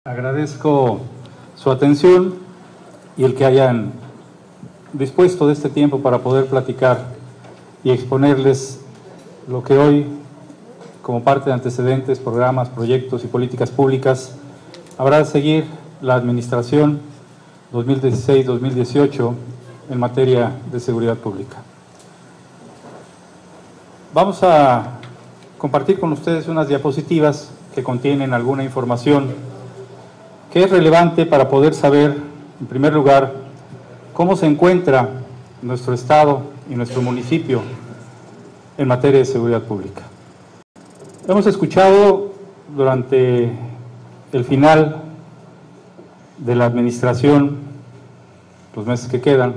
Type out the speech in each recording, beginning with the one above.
Agradezco su atención y el que hayan dispuesto de este tiempo para poder platicar y exponerles lo que hoy, como parte de antecedentes, programas, proyectos y políticas públicas, habrá de seguir la administración 2016-2018 en materia de seguridad pública. Vamos a compartir con ustedes unas diapositivas que contienen alguna información que es relevante para poder saber, en primer lugar, cómo se encuentra nuestro estado y nuestro municipio en materia de seguridad pública. Hemos escuchado durante el final de la administración, los meses que quedan,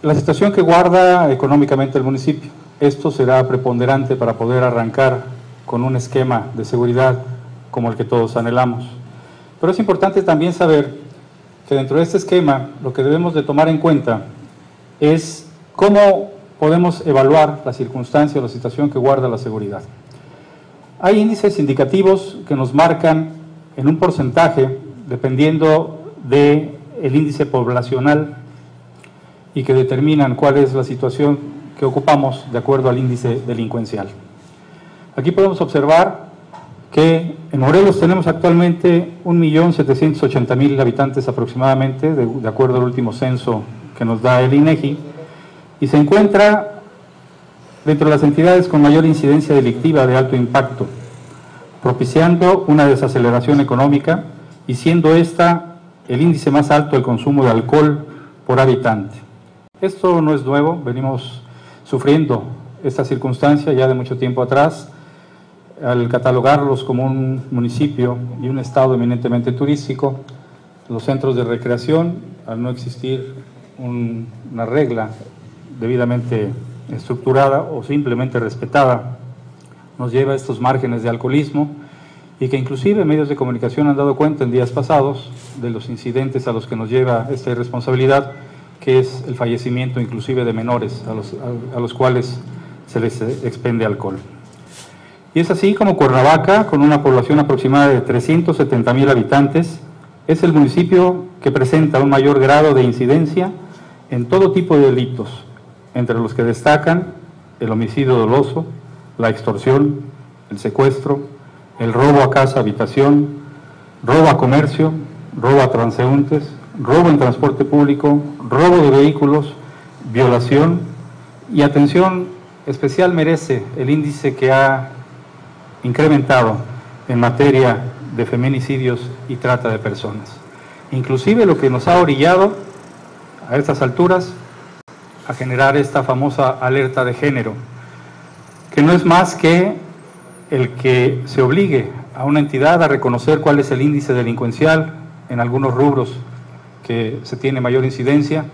la situación que guarda económicamente el municipio. Esto será preponderante para poder arrancar con un esquema de seguridad como el que todos anhelamos. Pero es importante también saber que dentro de este esquema lo que debemos de tomar en cuenta es cómo podemos evaluar la circunstancia o la situación que guarda la seguridad. Hay índices indicativos que nos marcan en un porcentaje dependiendo del índice poblacional y que determinan cuál es la situación que ocupamos de acuerdo al índice delincuencial. Aquí podemos observar que en Morelos tenemos actualmente 1.780.000 habitantes aproximadamente, de acuerdo al último censo que nos da el INEGI, y se encuentra dentro de las entidades con mayor incidencia delictiva de alto impacto, propiciando una desaceleración económica y siendo esta el índice más alto del consumo de alcohol por habitante. Esto no es nuevo, venimos sufriendo esta circunstancia ya de mucho tiempo atrás, al catalogarlos como un municipio y un estado eminentemente turístico. Los centros de recreación, al no existir una regla debidamente estructurada o simplemente respetada, nos lleva a estos márgenes de alcoholismo y que inclusive medios de comunicación han dado cuenta en días pasados de los incidentes a los que nos lleva esta irresponsabilidad, que es el fallecimiento inclusive de menores a los cuales se les expende alcohol. Y es así como Cuernavaca, con una población aproximada de 370.000 habitantes, es el municipio que presenta un mayor grado de incidencia en todo tipo de delitos, entre los que destacan el homicidio doloso, la extorsión, el secuestro, el robo a casa, habitación, robo a comercio, robo a transeúntes, robo en transporte público, robo de vehículos, violación, y atención especial merece el índice que ha incrementado en materia de feminicidios y trata de personas. Inclusive lo que nos ha orillado a estas alturas a generar esta famosa alerta de género, que no es más que el que se obligue a una entidad a reconocer cuál es el índice delincuencial en algunos rubros que se tiene mayor incidencia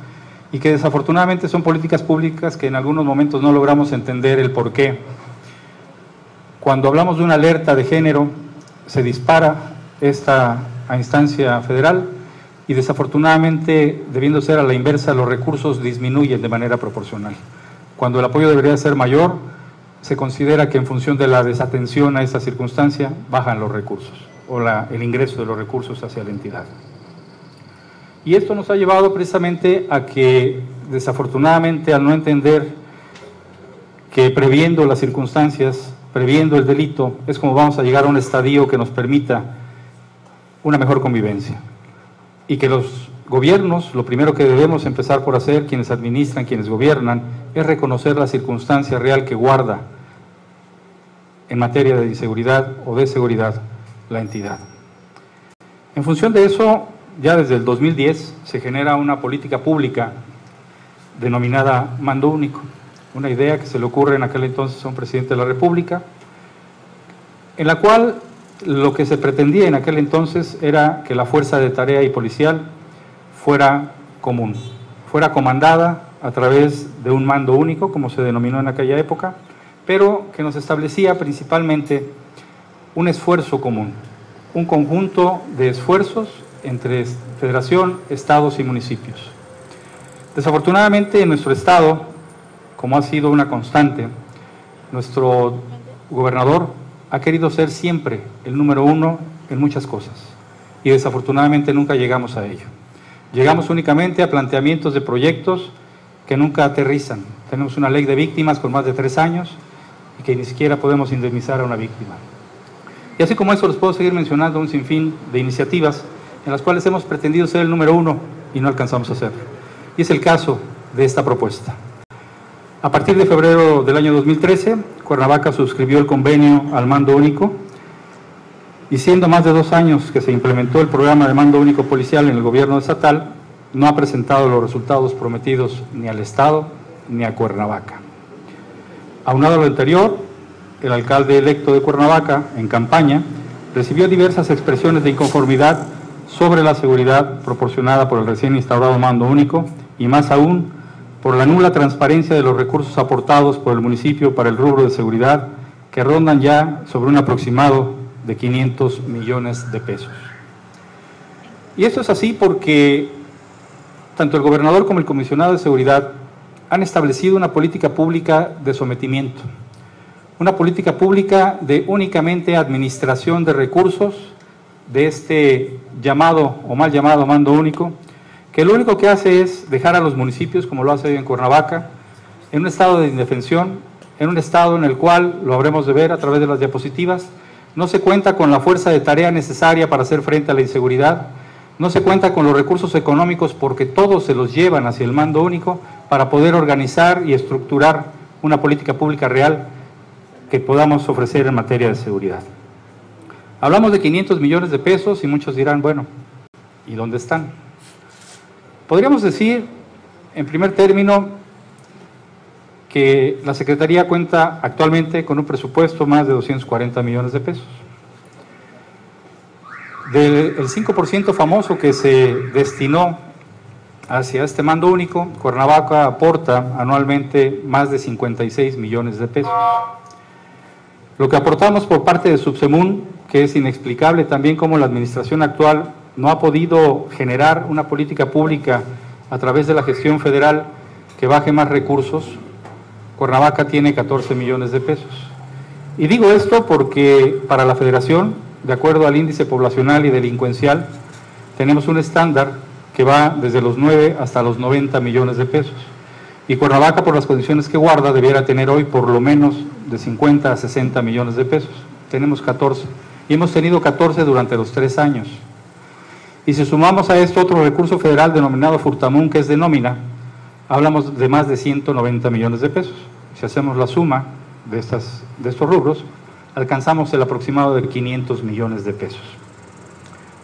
y que desafortunadamente son políticas públicas que en algunos momentos no logramos entender el porqué. Cuando hablamos de una alerta de género, se dispara esta a instancia federal y desafortunadamente, debiendo ser a la inversa, los recursos disminuyen de manera proporcional. Cuando el apoyo debería ser mayor, se considera que en función de la desatención a esta circunstancia, bajan los recursos o el ingreso de los recursos hacia la entidad. Y esto nos ha llevado precisamente a que, desafortunadamente, al no entender que previendo las circunstancias, previendo el delito, es como vamos a llegar a un estadio que nos permita una mejor convivencia. Y que los gobiernos, lo primero que debemos empezar por hacer, quienes administran, quienes gobiernan, es reconocer la circunstancia real que guarda en materia de inseguridad o de seguridad la entidad. En función de eso, ya desde el 2010 se genera una política pública denominada mando único. Una idea que se le ocurre en aquel entonces a un presidente de la República, en la cual lo que se pretendía en aquel entonces era que la fuerza de tarea y policial fuera común, fuera comandada a través de un mando único, como se denominó en aquella época, pero que nos establecía principalmente un esfuerzo común, un conjunto de esfuerzos entre federación, estados y municipios. Desafortunadamente en nuestro estado, como ha sido una constante, nuestro gobernador ha querido ser siempre el número uno en muchas cosas y desafortunadamente nunca llegamos a ello. Llegamos únicamente a planteamientos de proyectos que nunca aterrizan. Tenemos una ley de víctimas con más de 3 años y que ni siquiera podemos indemnizar a una víctima. Y así como eso, les puedo seguir mencionando un sinfín de iniciativas en las cuales hemos pretendido ser el número 1 y no alcanzamos a hacerlo. Y es el caso de esta propuesta. A partir de febrero del año 2013, Cuernavaca suscribió el convenio al mando único, y siendo más de 2 años que se implementó el programa de mando único policial en el gobierno estatal, no ha presentado los resultados prometidos ni al Estado ni a Cuernavaca. Aunado a lo anterior, el alcalde electo de Cuernavaca, en campaña, recibió diversas expresiones de inconformidad sobre la seguridad proporcionada por el recién instaurado mando único y más aún por la nula transparencia de los recursos aportados por el municipio para el rubro de seguridad, que rondan ya sobre un aproximado de 500 millones de pesos. Y esto es así porque tanto el gobernador como el comisionado de seguridad han establecido una política pública de sometimiento, una política pública de únicamente administración de recursos de este llamado o mal llamado mando único, que lo único que hace es dejar a los municipios, como lo hace hoy en Cuernavaca, en un estado de indefensión, en un estado en el cual, lo habremos de ver a través de las diapositivas, no se cuenta con la fuerza de tarea necesaria para hacer frente a la inseguridad, no se cuenta con los recursos económicos porque todos se los llevan hacia el mando único para poder organizar y estructurar una política pública real que podamos ofrecer en materia de seguridad. Hablamos de 500 millones de pesos y muchos dirán, bueno, ¿y dónde están? Podríamos decir, en primer término, que la Secretaría cuenta actualmente con un presupuesto más de 240 millones de pesos. Del 5% famoso que se destinó hacia este mando único, Cuernavaca aporta anualmente más de 56 millones de pesos. Lo que aportamos por parte de Subsemun, que es inexplicable también cómo la administración actual no ha podido generar una política pública a través de la gestión federal que baje más recursos. Cuernavaca tiene 14 millones de pesos. Y digo esto porque para la Federación, de acuerdo al índice poblacional y delincuencial, tenemos un estándar que va desde los 9 hasta los 90 millones de pesos. Y Cuernavaca, por las condiciones que guarda, debiera tener hoy por lo menos de 50 a 60 millones de pesos. Tenemos 14. Y hemos tenido 14 durante los 3 años. Y si sumamos a esto otro recurso federal denominado Furtamun, que es de nómina, hablamos de más de 190 millones de pesos. Si hacemos la suma de estos rubros, alcanzamos el aproximado de 500 millones de pesos.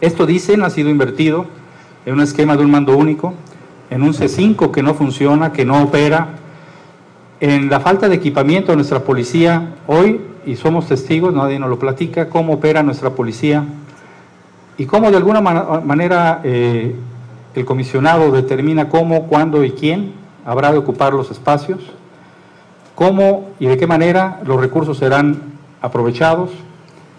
Esto, dicen, ha sido invertido en un esquema de un mando único, en un C5 que no funciona, que no opera, en la falta de equipamiento de nuestra policía hoy, y somos testigos, nadie nos lo platica, cómo opera nuestra policía y cómo de alguna manera el comisionado determina cómo, cuándo y quién habrá de ocupar los espacios, cómo y de qué manera los recursos serán aprovechados.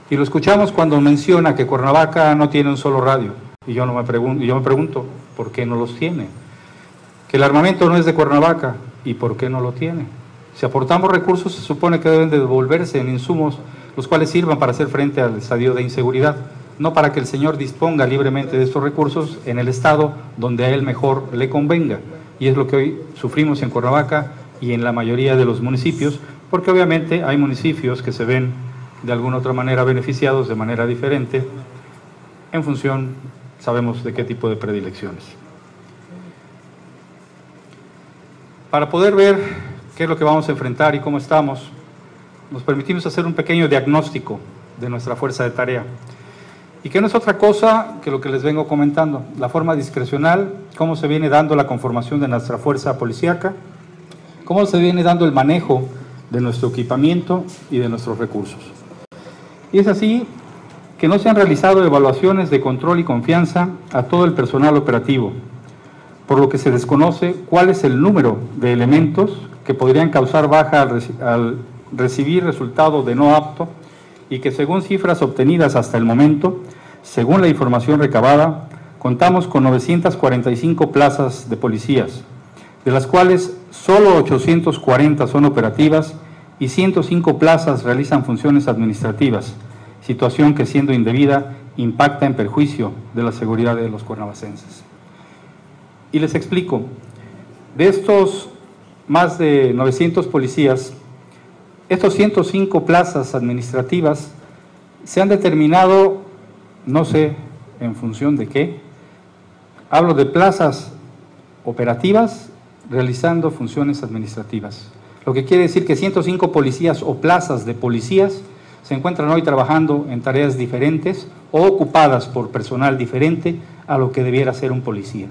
Y lo escuchamos cuando menciona que Cuernavaca no tiene un solo radio. Y yo me pregunto, ¿por qué no los tiene? Que el armamento no es de Cuernavaca, ¿y por qué no lo tiene? Si aportamos recursos, se supone que deben de devolverse en insumos, los cuales sirvan para hacer frente al estadio de inseguridad, no para que el señor disponga libremente de estos recursos en el estado donde a él mejor le convenga. Y es lo que hoy sufrimos en Cuernavaca y en la mayoría de los municipios, porque obviamente hay municipios que se ven de alguna otra manera beneficiados de manera diferente, en función, sabemos de qué tipo de predilecciones. Para poder ver qué es lo que vamos a enfrentar y cómo estamos, nos permitimos hacer un pequeño diagnóstico de nuestra fuerza de tarea. Y que no es otra cosa que lo que les vengo comentando, la forma discrecional, cómo se viene dando la conformación de nuestra fuerza policíaca, cómo se viene dando el manejo de nuestro equipamiento y de nuestros recursos. Y es así que no se han realizado evaluaciones de control y confianza a todo el personal operativo, por lo que se desconoce cuál es el número de elementos que podrían causar baja al recibir resultado de no apto, y que según cifras obtenidas hasta el momento, según la información recabada, contamos con 945 plazas de policías, de las cuales solo 840 son operativas y 105 plazas realizan funciones administrativas, situación que, siendo indebida, impacta en perjuicio de la seguridad de los cuernavacenses. Y les explico, de estos más de 900 policías, estos 105 plazas administrativas se han determinado, no sé en función de qué, hablo de plazas operativas realizando funciones administrativas. Lo que quiere decir que 105 policías o plazas de policías se encuentran hoy trabajando en tareas diferentes o ocupadas por personal diferente a lo que debiera ser un policía.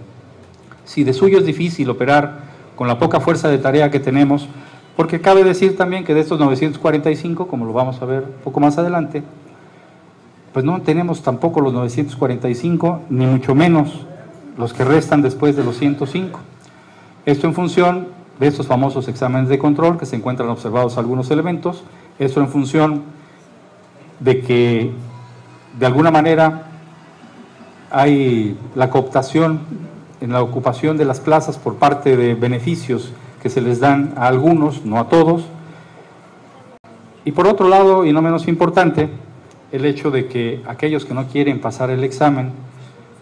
Si de suyo es difícil operar con la poca fuerza de tarea que tenemos, porque cabe decir también que de estos 945, como lo vamos a ver un poco más adelante, pues no tenemos tampoco los 945, ni mucho menos los que restan después de los 105. Esto en función de estos famosos exámenes de control que se encuentran observados algunos elementos, esto en función de que de alguna manera hay la cooptación en la ocupación de las plazas por parte de beneficios que se les dan a algunos, no a todos. Y por otro lado, y no menos importante, el hecho de que aquellos que no quieren pasar el examen,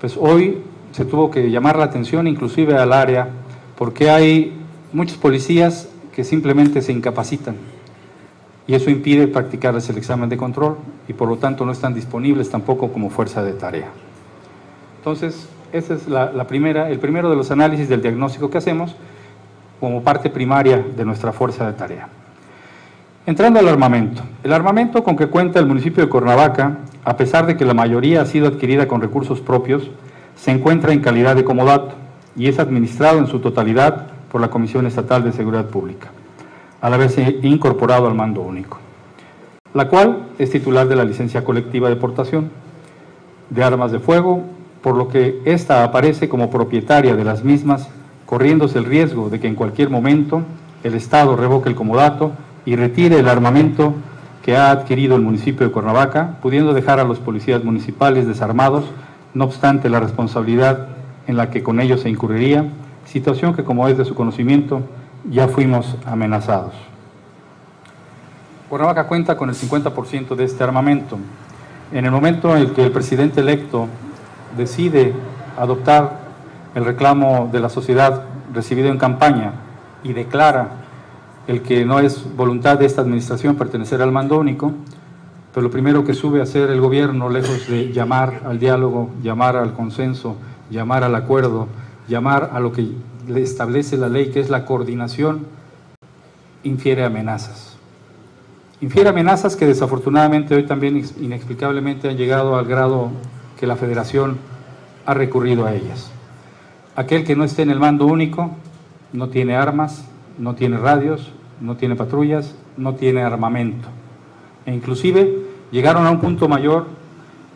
pues hoy se tuvo que llamar la atención inclusive al área, porque hay muchos policías que simplemente se incapacitan y eso impide practicarles el examen de control y por lo tanto no están disponibles tampoco como fuerza de tarea. Entonces, esa es el primero de los análisis del diagnóstico que hacemos como parte primaria de nuestra fuerza de tarea. Entrando al armamento. El armamento con que cuenta el municipio de Cuernavaca, a pesar de que la mayoría ha sido adquirida con recursos propios, se encuentra en calidad de comodato y es administrado en su totalidad por la Comisión Estatal de Seguridad Pública, al haberse incorporado al mando único, la cual es titular de la licencia colectiva de portación de armas de fuego, por lo que ésta aparece como propietaria de las mismas, corriéndose el riesgo de que en cualquier momento el Estado revoque el comodato y retire el armamento que ha adquirido el municipio de Cuernavaca, pudiendo dejar a los policías municipales desarmados, no obstante la responsabilidad en la que con ellos se incurriría, situación que, como es de su conocimiento, ya fuimos amenazados. Cuernavaca cuenta con el 50% de este armamento. En el momento en el que el presidente electo decide adoptar el reclamo de la sociedad recibido en campaña y declara el que no es voluntad de esta administración pertenecer al mando único, pero lo primero que sube a hacer el gobierno, lejos de llamar al diálogo, llamar al consenso, llamar al acuerdo, llamar a lo que le establece la ley, que es la coordinación, infiere amenazas. Infiere amenazas que desafortunadamente hoy también inexplicablemente han llegado al grado que la Federación ha recurrido a ellas. Aquel que no esté en el mando único no tiene armas, no tiene radios, no tiene patrullas, no tiene armamento. E inclusive llegaron a un punto mayor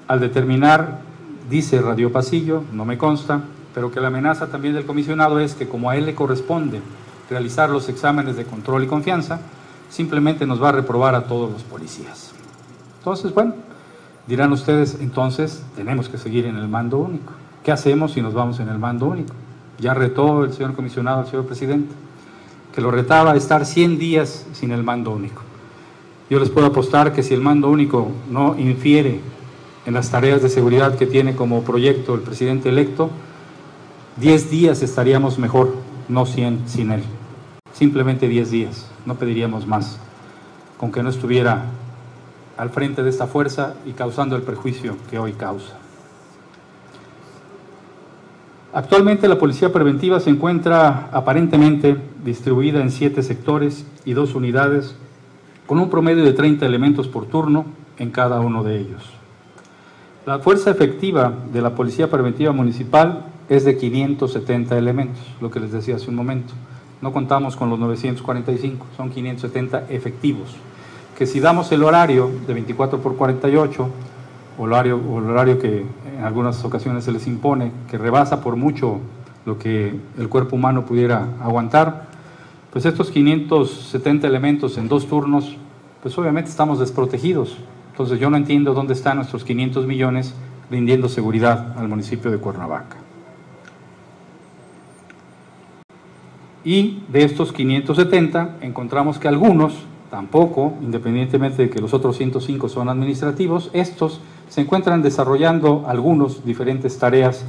al determinar, dice Radio Pasillo, no me consta, pero que la amenaza también del comisionado es que como a él le corresponde realizar los exámenes de control y confianza, simplemente nos va a reprobar a todos los policías. Entonces, bueno, dirán ustedes, entonces tenemos que seguir en el mando único. ¿Qué hacemos si nos vamos en el mando único? Ya retó el señor comisionado al señor presidente, que lo retaba a estar 100 días sin el mando único. Yo les puedo apostar que si el mando único no infiere en las tareas de seguridad que tiene como proyecto el presidente electo, 10 días estaríamos mejor, no 100 sin él. Simplemente 10 días, no pediríamos más, con que no estuviera al frente de esta fuerza y causando el perjuicio que hoy causa. Actualmente la Policía Preventiva se encuentra aparentemente distribuida en 7 sectores y 2 unidades, con un promedio de 30 elementos por turno en cada uno de ellos. La fuerza efectiva de la Policía Preventiva Municipal es de 570 elementos, lo que les decía hace un momento. No contamos con los 945, son 570 efectivos, que si damos el horario de 24 por 48, o el horario que en algunas ocasiones se les impone, que rebasa por mucho lo que el cuerpo humano pudiera aguantar, pues estos 570 elementos en 2 turnos, pues obviamente estamos desprotegidos. Entonces yo no entiendo dónde están nuestros 500 millones rindiendo seguridad al municipio de Cuernavaca. Y de estos 570 encontramos que algunos tampoco, independientemente de que los otros 105 son administrativos, estos se encuentran desarrollando algunos diferentes tareas,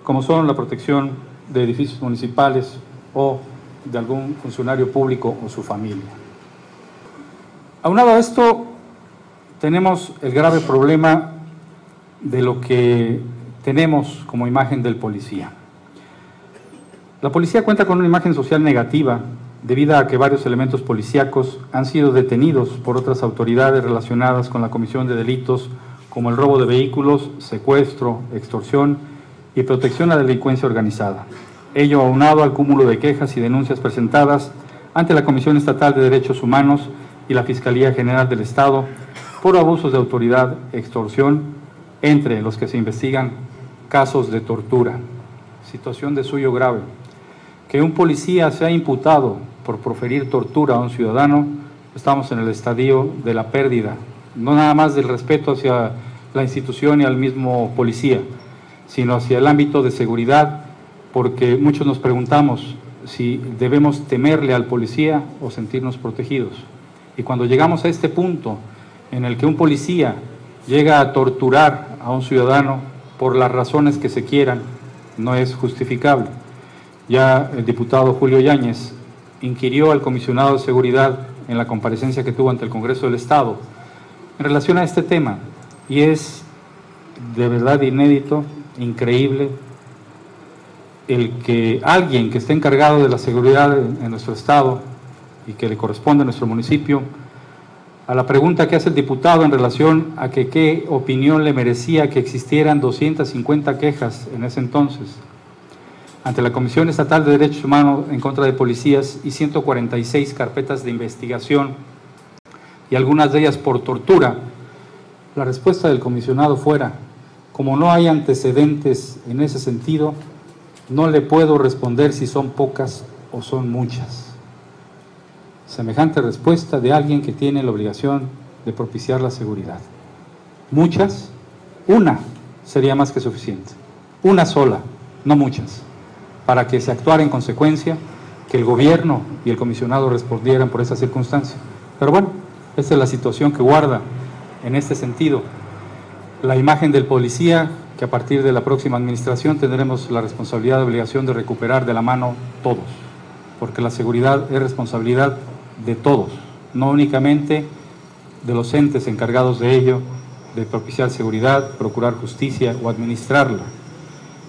como son la protección de edificios municipales o de algún funcionario público o su familia. Aunado a esto, tenemos el grave problema de lo que tenemos como imagen del policía. La policía cuenta con una imagen social negativa debido a que varios elementos policíacos han sido detenidos por otras autoridades relacionadas con la comisión de delitos como el robo de vehículos, secuestro, extorsión y protección a la delincuencia organizada. Ello aunado al cúmulo de quejas y denuncias presentadas ante la Comisión Estatal de Derechos Humanos y la Fiscalía General del Estado por abusos de autoridad, extorsión, entre los que se investigan casos de tortura, situación de suyo grave. Que un policía sea imputado por proferir tortura a un ciudadano, estamos en el estadio de la pérdida, no nada más del respeto hacia la institución y al mismo policía, sino hacia el ámbito de seguridad, porque muchos nos preguntamos si debemos temerle al policía o sentirnos protegidos. Y cuando llegamos a este punto en el que un policía llega a torturar a un ciudadano por las razones que se quieran, no es justificable. Ya el diputado Julio Yáñez inquirió al comisionado de seguridad en la comparecencia que tuvo ante el Congreso del Estado en relación a este tema, y es de verdad inédito, increíble, el que alguien que esté encargado de la seguridad en nuestro Estado y que le corresponde a nuestro municipio, a la pregunta que hace el diputado en relación a que qué opinión le merecía que existieran 250 quejas en ese entonces, ante la Comisión Estatal de Derechos Humanos en contra de policías y 146 carpetas de investigación y algunas de ellas por tortura, la respuesta del comisionado fuera: como no hay antecedentes en ese sentido, no le puedo responder si son pocas o son muchas. Semejante respuesta de alguien que tiene la obligación de propiciar la seguridad. ¿Muchas? Una sería más que suficiente. Una sola, no muchas, para que se actuara en consecuencia, que el gobierno y el comisionado respondieran por esa circunstancia. Pero bueno, esta es la situación que guarda en este sentido la imagen del policía, que a partir de la próxima administración tendremos la responsabilidad y obligación de recuperar de la mano todos, porque la seguridad es responsabilidad de todos, no únicamente de los entes encargados de ello, de propiciar seguridad, procurar justicia o administrarla.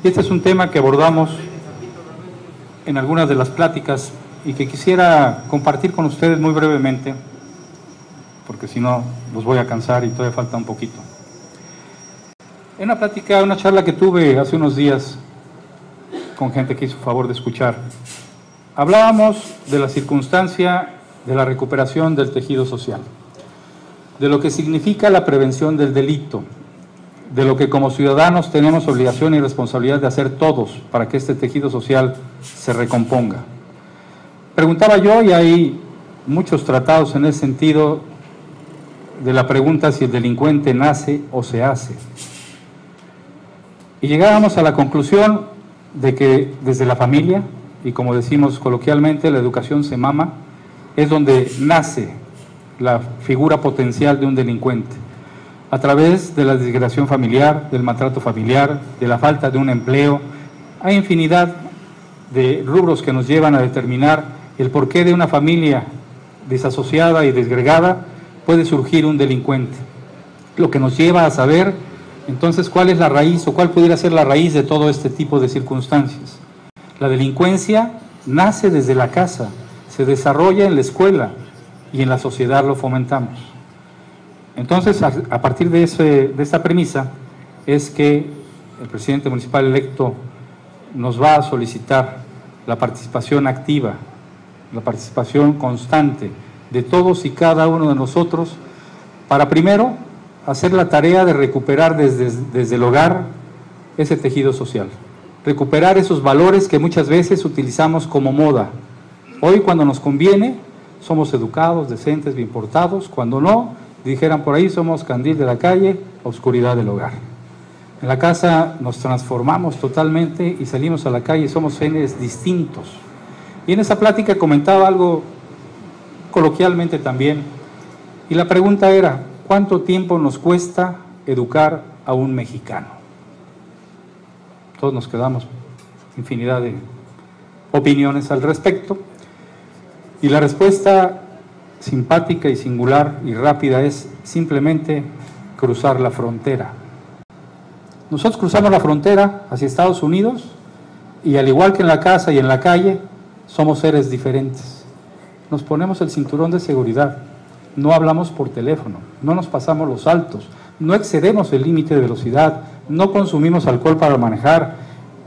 Y este es un tema que abordamos en algunas de las pláticas y que quisiera compartir con ustedes muy brevemente, porque si no los voy a cansar y todavía falta un poquito. En una plática, una charla que tuve hace unos días con gente que hizo favor de escuchar, hablábamos de la circunstancia de la recuperación del tejido social, de lo que significa la prevención del delito, de lo que como ciudadanos tenemos obligación y responsabilidad de hacer todos para que este tejido social se recomponga. Preguntaba yo, y hay muchos tratados en ese sentido, de la pregunta si el delincuente nace o se hace. Y llegábamos a la conclusión de que desde la familia, y como decimos coloquialmente, la educación se mama, es donde nace la figura potencial de un delincuente, a través de la desgregación familiar, del maltrato familiar, de la falta de un empleo. Hay infinidad de rubros que nos llevan a determinar el porqué de una familia desasociada y desgregada puede surgir un delincuente, lo que nos lleva a saber entonces cuál es la raíz o cuál pudiera ser la raíz de todo este tipo de circunstancias. La delincuencia nace desde la casa, se desarrolla en la escuela y en la sociedad lo fomentamos. Entonces, a partir de esta premisa es que el presidente municipal electo nos va a solicitar la participación activa, la participación constante de todos y cada uno de nosotros para primero hacer la tarea de recuperar desde el hogar ese tejido social, recuperar esos valores que muchas veces utilizamos como moda. Hoy, cuando nos conviene, somos educados, decentes, bien portados; cuando no, dijeran por ahí, somos candil de la calle, oscuridad del hogar. En la casa nos transformamos totalmente y salimos a la calle y somos seres distintos. Y en esa plática comentaba algo coloquialmente también. Y la pregunta era, ¿cuánto tiempo nos cuesta educar a un mexicano? Todos nos quedamos infinidad de opiniones al respecto. Y la respuesta simpática y singular y rápida es simplemente cruzar la frontera. Nosotros cruzamos la frontera hacia Estados Unidos y al igual que en la casa y en la calle, somos seres diferentes. Nos ponemos el cinturón de seguridad, no hablamos por teléfono, no nos pasamos los altos, no excedemos el límite de velocidad, no consumimos alcohol para manejar.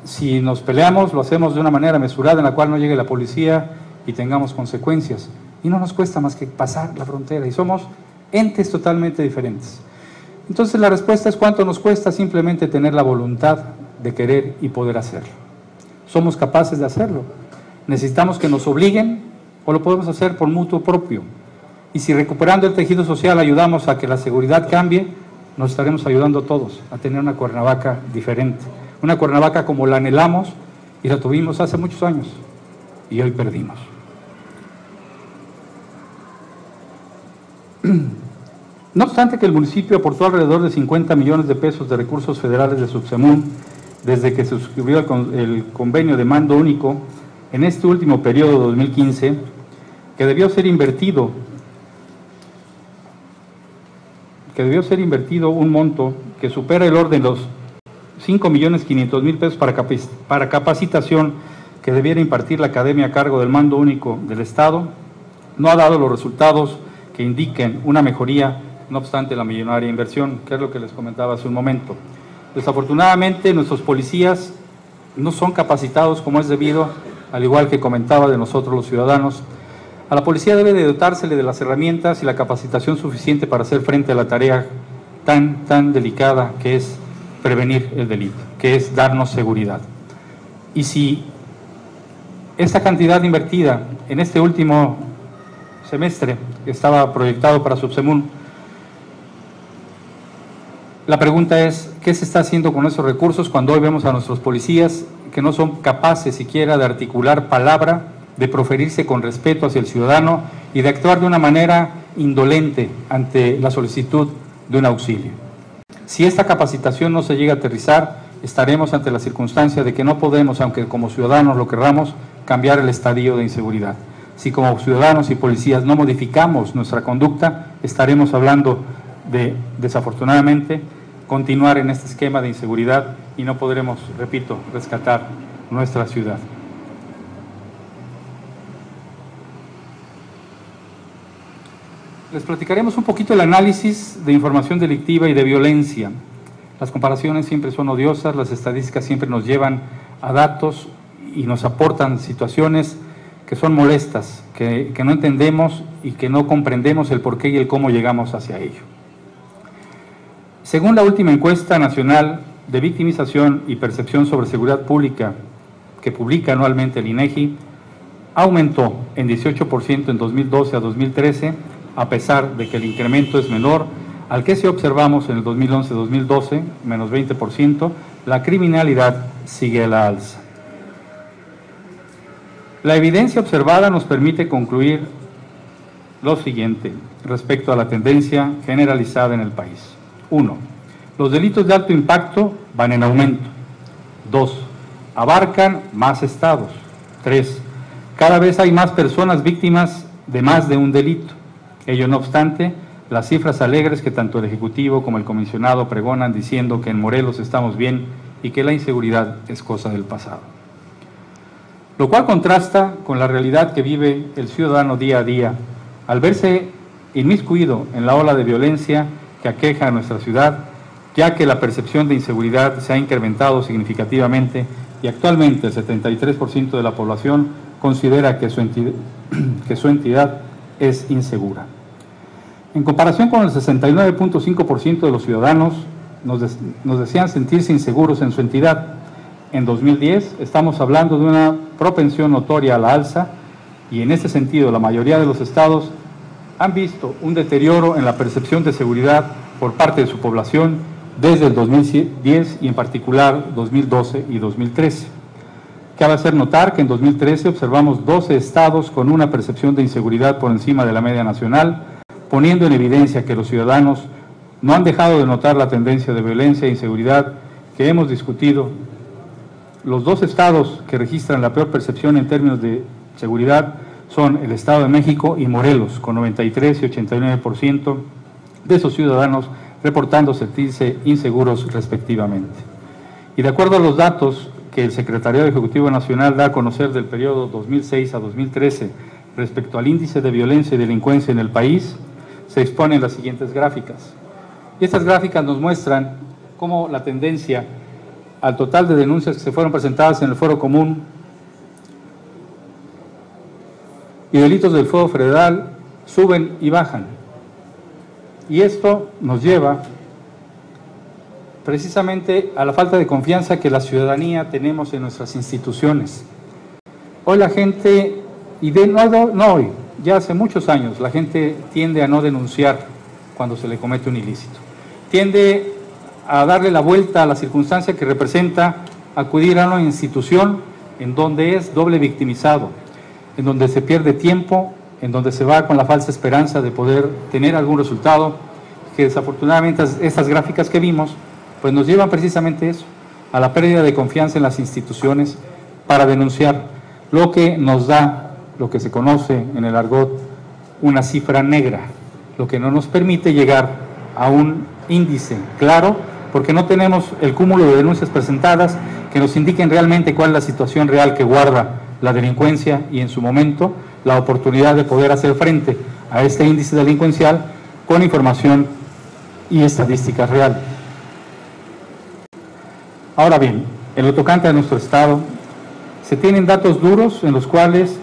Si nos peleamos, lo hacemos de una manera mesurada en la cual no llegue la policía y tengamos consecuencias. Y no nos cuesta más que pasar la frontera y somos entes totalmente diferentes. Entonces la respuesta es cuánto nos cuesta simplemente tener la voluntad de querer y poder hacerlo. ¿Somos capaces de hacerlo? ¿Necesitamos que nos obliguen o lo podemos hacer por mutuo propio? Y si recuperando el tejido social ayudamos a que la seguridad cambie, nos estaremos ayudando todos a tener una Cuernavaca diferente. Una Cuernavaca como la anhelamos y la tuvimos hace muchos años y hoy perdimos. No obstante que el municipio aportó alrededor de 50 millones de pesos de recursos federales de Subsemún desde que se suscribió el convenio de mando único en este último periodo 2015, que debió ser invertido un monto que supera el orden de los 5.500.000 pesos para capacitación que debiera impartir la academia a cargo del mando único del Estado, no ha dado los resultados que indiquen una mejoría, no obstante la millonaria inversión, que es lo que les comentaba hace un momento. Desafortunadamente, nuestros policías no son capacitados como es debido, al igual que comentaba de nosotros los ciudadanos. A la policía debe de dotársele de las herramientas y la capacitación suficiente para hacer frente a la tarea tan delicada que es prevenir el delito, que es darnos seguridad. Y si esta cantidad invertida en este último semestre que estaba proyectado para Subsemún, la pregunta es, ¿qué se está haciendo con esos recursos cuando hoy vemos a nuestros policías que no son capaces siquiera de articular palabra, de proferirse con respeto hacia el ciudadano y de actuar de una manera indolente ante la solicitud de un auxilio? Si esta capacitación no se llega a aterrizar, estaremos ante la circunstancia de que no podemos, aunque como ciudadanos lo querramos, cambiar el estadio de inseguridad. Si como ciudadanos y policías no modificamos nuestra conducta, estaremos hablando de, desafortunadamente, continuar en este esquema de inseguridad y no podremos, repito, rescatar nuestra ciudad. Les platicaremos un poquito el análisis de información delictiva y de violencia. Las comparaciones siempre son odiosas, las estadísticas siempre nos llevan a datos y nos aportan situaciones que son molestas, que no entendemos y que no comprendemos el por qué y el cómo llegamos hacia ello. Según la última encuesta nacional de victimización y percepción sobre seguridad pública que publica anualmente el INEGI, aumentó en 18% en 2012 a 2013, a pesar de que el incremento es menor al que se observamos en el 2011-2012, menos 20%, la criminalidad sigue a la alza. La evidencia observada nos permite concluir lo siguiente respecto a la tendencia generalizada en el país. 1. Los delitos de alto impacto van en aumento. 2. Abarcan más estados. 3. Cada vez hay más personas víctimas de más de un delito. Ello no obstante, las cifras alegres que tanto el Ejecutivo como el Comisionado pregonan diciendo que en Morelos estamos bien y que la inseguridad es cosa del pasado. Lo cual contrasta con la realidad que vive el ciudadano día a día, al verse inmiscuido en la ola de violencia que aqueja a nuestra ciudad, ya que la percepción de inseguridad se ha incrementado significativamente y actualmente el 73% de la población considera que su entidad es insegura. En comparación con el 69.5% de los ciudadanos nos desean sentirse inseguros en su entidad. En 2010 estamos hablando de una propensión notoria a la alza y en ese sentido la mayoría de los estados han visto un deterioro en la percepción de seguridad por parte de su población desde el 2010 y en particular 2012 y 2013. Cabe hacer notar que en 2013 observamos 12 estados con una percepción de inseguridad por encima de la media nacional, poniendo en evidencia que los ciudadanos no han dejado de notar la tendencia de violencia e inseguridad que hemos discutido. Los 2 estados que registran la peor percepción en términos de seguridad son el Estado de México y Morelos, con 93 y 89% de sus ciudadanos reportando sentirse inseguros respectivamente. Y de acuerdo a los datos que el Secretariado Ejecutivo Nacional da a conocer del periodo 2006 a 2013 respecto al índice de violencia y delincuencia en el país, se exponen las siguientes gráficas. Y estas gráficas nos muestran cómo la tendencia al total de denuncias que se fueron presentadas en el Foro Común y delitos del Fuero Federal suben y bajan. Y esto nos lleva precisamente a la falta de confianza que la ciudadanía tenemos en nuestras instituciones. Hoy la gente, no hoy, ya hace muchos años, la gente tiende a no denunciar cuando se le comete un ilícito. Tiende a darle la vuelta a la circunstancia que representa acudir a una institución en donde es doble victimizado, en donde se pierde tiempo, en donde se va con la falsa esperanza de poder tener algún resultado, que desafortunadamente estas gráficas que vimos pues nos llevan precisamente eso, a la pérdida de confianza en las instituciones para denunciar, lo que nos da, lo que se conoce en el argot, una cifra negra, lo que no nos permite llegar a un índice claro, porque no tenemos el cúmulo de denuncias presentadas que nos indiquen realmente cuál es la situación real que guarda la delincuencia y en su momento la oportunidad de poder hacer frente a este índice delincuencial con información y estadísticas reales. Ahora bien, en lo tocante a nuestro Estado, se tienen datos duros en los cuales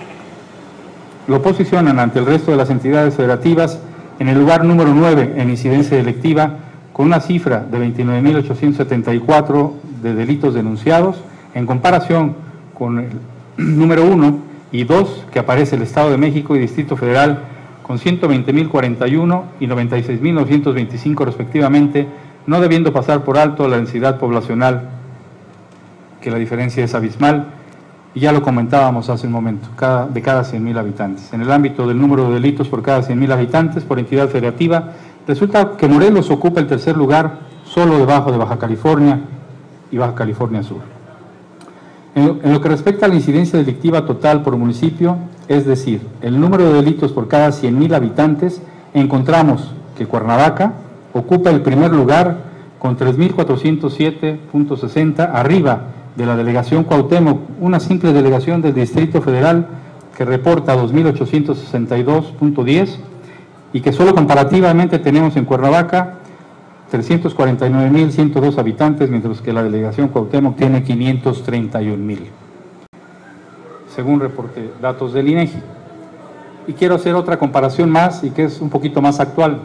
lo posicionan ante el resto de las entidades federativas en el lugar número 9 en incidencia delictiva, con una cifra de 29.874 de delitos denunciados, en comparación con el número 1 y 2 que aparece el Estado de México y Distrito Federal, con 120.041 y 96.925 respectivamente, no debiendo pasar por alto la densidad poblacional, que la diferencia es abismal, y ya lo comentábamos hace un momento, de cada 100.000 habitantes. En el ámbito del número de delitos por cada 100.000 habitantes por entidad federativa, resulta que Morelos ocupa el tercer lugar, solo debajo de Baja California y Baja California Sur. En lo que respecta a la incidencia delictiva total por municipio, es decir, el número de delitos por cada 100.000 habitantes, encontramos que Cuernavaca ocupa el primer lugar con 3.407.60, arriba de la delegación Cuauhtémoc, una simple delegación del Distrito Federal que reporta 2.862.10 y que solo comparativamente tenemos en Cuernavaca 349.102 habitantes, mientras que la delegación Cuauhtémoc tiene 531.000, según reporte datos del INEGI. Y quiero hacer otra comparación más y que es un poquito más actual.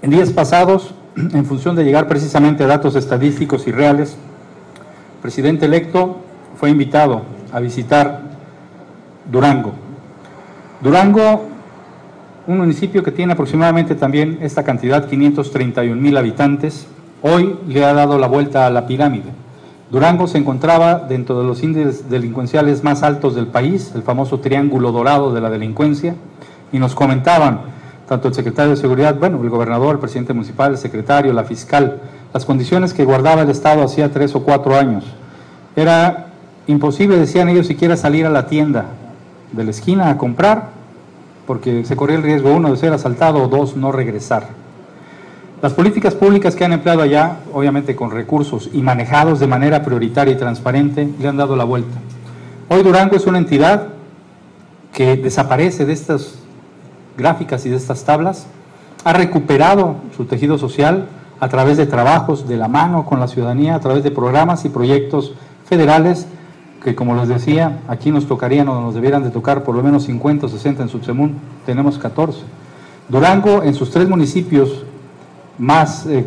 En días pasados, en función de llegar precisamente a datos estadísticos y reales, el presidente electo fue invitado a visitar Durango. Durango, un municipio que tiene aproximadamente también esta cantidad, 531.000 habitantes, hoy le ha dado la vuelta a la pirámide. Durango se encontraba dentro de los índices delincuenciales más altos del país, el famoso triángulo dorado de la delincuencia, y nos comentaban tanto el secretario de Seguridad, el gobernador, el presidente municipal, el secretario, la fiscal, las condiciones que guardaba el Estado hacía 3 o 4 años. Era imposible, decían ellos, siquiera salir a la tienda de la esquina a comprar, porque se corría el riesgo, 1, de ser asaltado, o 2, no regresar. Las políticas públicas que han empleado allá, obviamente con recursos y manejados de manera prioritaria y transparente, le han dado la vuelta. Hoy Durango es una entidad que desaparece de estas gráficas y de estas tablas, ha recuperado su tejido social a través de trabajos de la mano con la ciudadanía, a través de programas y proyectos federales que, como les decía, aquí nos tocarían o nos debieran de tocar por lo menos 50 o 60 en Subsemun, tenemos 14. Durango, en sus 3 municipios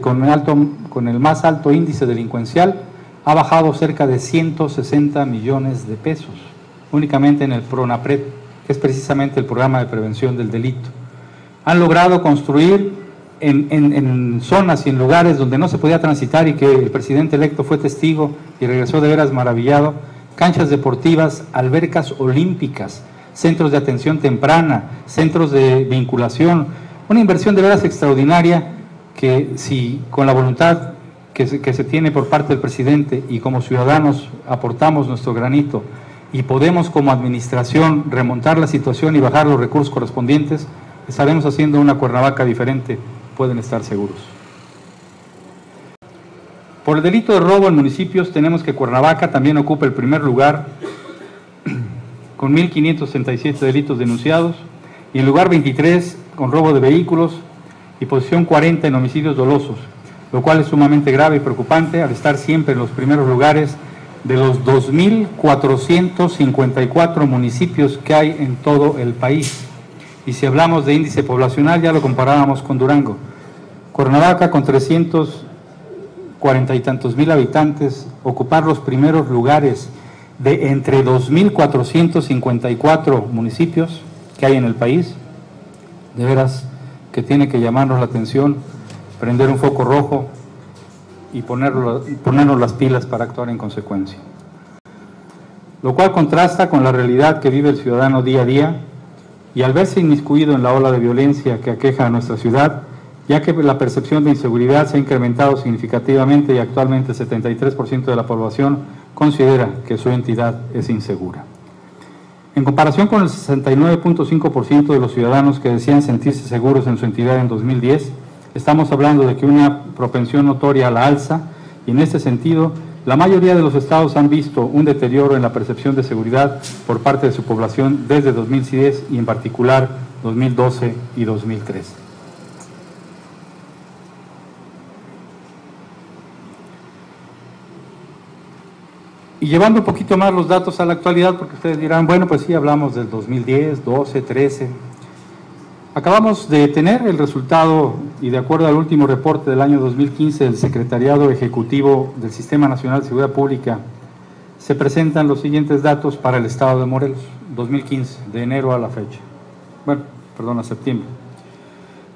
con el más alto índice delincuencial, ha bajado cerca de 160 millones de pesos, únicamente en el PRONAPRED, que es precisamente el programa de prevención del delito. Han logrado construir en zonas y en lugares donde no se podía transitar y que el presidente electo fue testigo y regresó de veras maravillado, canchas deportivas, albercas olímpicas, centros de atención temprana, centros de vinculación, una inversión de veras extraordinaria que si con la voluntad que se tiene por parte del presidente y como ciudadanos aportamos nuestro granito y podemos como administración remontar la situación y bajar los recursos correspondientes, estaremos haciendo una Cuernavaca diferente, pueden estar seguros. Por el delito de robo en municipios tenemos que Cuernavaca también ocupa el primer lugar con 1.567 delitos denunciados y en lugar 23 con robo de vehículos y posición 40 en homicidios dolosos, lo cual es sumamente grave y preocupante al estar siempre en los primeros lugares de los 2.454 municipios que hay en todo el país. Y si hablamos de índice poblacional, ya lo comparábamos con Durango. Cuernavaca, con 340 y tantos mil habitantes, ocupar los primeros lugares de entre 2.454 municipios que hay en el país, de veras que tiene que llamarnos la atención, prender un foco rojo y ponernos las pilas para actuar en consecuencia. Lo cual contrasta con la realidad que vive el ciudadano día a día y al verse inmiscuido en la ola de violencia que aqueja a nuestra ciudad, ya que la percepción de inseguridad se ha incrementado significativamente y actualmente el 73% de la población considera que su entidad es insegura. En comparación con el 69.5% de los ciudadanos que decían sentirse seguros en su entidad en 2010, estamos hablando de que una propensión notoria a la alza y en este sentido la mayoría de los estados han visto un deterioro en la percepción de seguridad por parte de su población desde 2010 y en particular 2012 y 2013. Y llevando un poquito más los datos a la actualidad, porque ustedes dirán, bueno, pues sí, hablamos del 2010, 12, 13. Acabamos de tener el resultado, y de acuerdo al último reporte del año 2015 del Secretariado Ejecutivo del Sistema Nacional de Seguridad Pública, se presentan los siguientes datos para el estado de Morelos, 2015, de enero a la fecha. Bueno, perdón, a septiembre.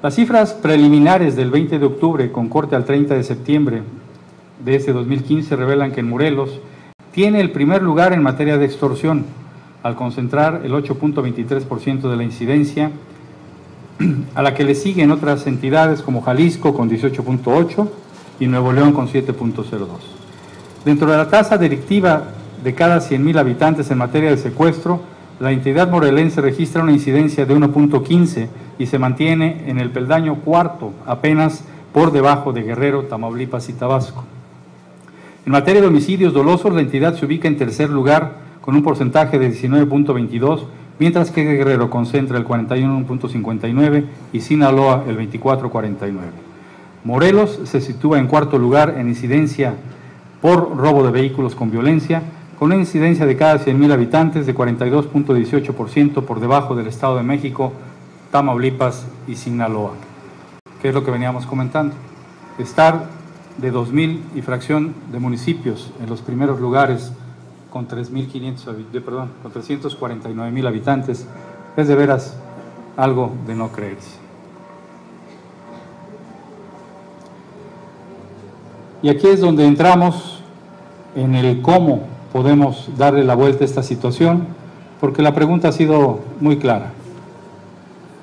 Las cifras preliminares del 20 de octubre con corte al 30 de septiembre de ese 2015 revelan que en Morelos tiene el primer lugar en materia de extorsión, al concentrar el 8.23% de la incidencia, a la que le siguen otras entidades como Jalisco con 18.8% y Nuevo León con 7.02%. Dentro de la tasa delictiva de cada 100.000 habitantes en materia de secuestro, la entidad morelense registra una incidencia de 1.15 y se mantiene en el peldaño cuarto, apenas por debajo de Guerrero, Tamaulipas y Tabasco. En materia de homicidios dolosos, la entidad se ubica en tercer lugar con un porcentaje de 19.22%, mientras que Guerrero concentra el 41.59% y Sinaloa el 24.49%. Morelos se sitúa en cuarto lugar en incidencia por robo de vehículos con violencia, con una incidencia de cada 100.000 habitantes de 42.18% por debajo del Estado de México, Tamaulipas y Sinaloa. ¿Qué es lo que veníamos comentando? Estar de 2.000 y fracción de municipios en los primeros lugares con 349.000 habitantes es de veras algo de no creerse. Y aquí es donde entramos en el cómo podemos darle la vuelta a esta situación, porque la pregunta ha sido muy clara.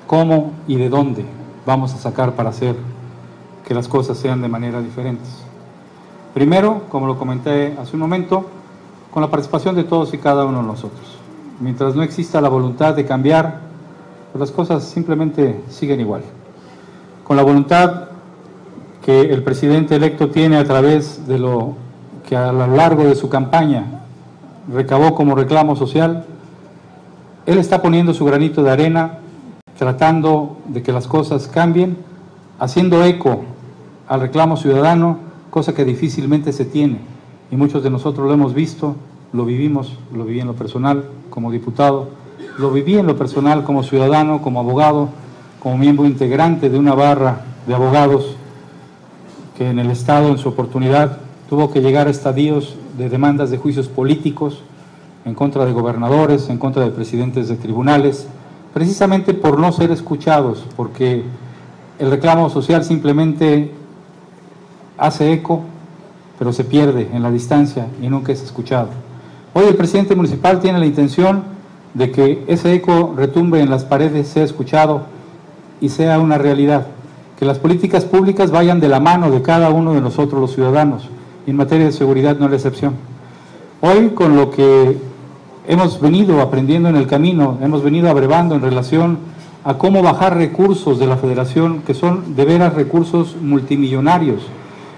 ¿Cómo y de dónde vamos a sacar para hacer que las cosas sean de manera diferentes? Primero, como lo comenté hace un momento, con la participación de todos y cada uno de nosotros. Mientras no exista la voluntad de cambiar, pues las cosas simplemente siguen igual. Con la voluntad que el presidente electo tiene a través de lo que a lo largo de su campaña recabó como reclamo social, él está poniendo su granito de arena, tratando de que las cosas cambien, haciendo eco al reclamo ciudadano, cosa que difícilmente se tiene. Y muchos de nosotros lo hemos visto, lo vivimos, lo viví en lo personal como diputado, lo viví en lo personal como ciudadano, como abogado, como miembro integrante de una barra de abogados que en el Estado, en su oportunidad, tuvo que llegar a estadios de demandas de juicios políticos en contra de gobernadores, en contra de presidentes de tribunales, precisamente por no ser escuchados, porque el reclamo social simplemente hace eco, pero se pierde en la distancia y nunca es escuchado. Hoy el presidente municipal tiene la intención de que ese eco retumbe en las paredes, sea escuchado y sea una realidad, que las políticas públicas vayan de la mano de cada uno de nosotros los ciudadanos, y en materia de seguridad no es la excepción. Hoy, con lo que hemos venido aprendiendo en el camino, hemos venido abrevando en relación a cómo bajar recursos de la Federación, que son de veras recursos multimillonarios,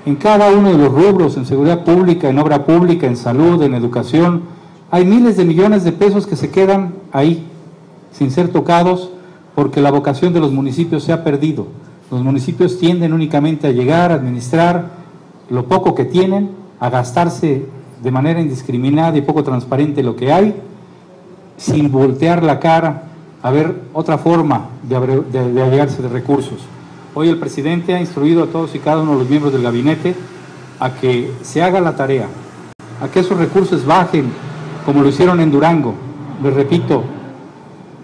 en cada uno de los rubros, en seguridad pública, en obra pública, en salud, en educación, hay miles de millones de pesos que se quedan ahí, sin ser tocados, porque la vocación de los municipios se ha perdido. Los municipios tienden únicamente a llegar, a administrar lo poco que tienen, a gastarse de manera indiscriminada y poco transparente lo que hay, sin voltear la cara a ver otra forma de allegarse de recursos. Hoy el presidente ha instruido a todos y cada uno de los miembros del gabinete a que se haga la tarea, a que esos recursos bajen, como lo hicieron en Durango. Les repito,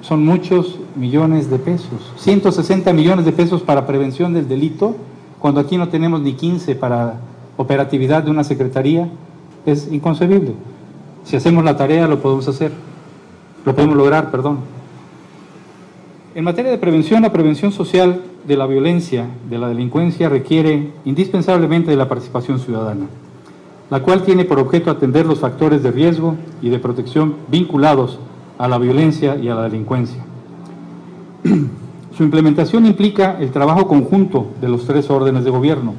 son muchos millones de pesos, 160 millones de pesos para prevención del delito, cuando aquí no tenemos ni 15 para operatividad de una secretaría. Es inconcebible. Si hacemos la tarea lo podemos hacer, lo podemos lograr, perdón. En materia de prevención, la prevención social de la violencia, de la delincuencia, requiere indispensablemente de la participación ciudadana, la cual tiene por objeto atender los factores de riesgo y de protección vinculados a la violencia y a la delincuencia. Su implementación implica el trabajo conjunto de los tres órdenes de gobierno,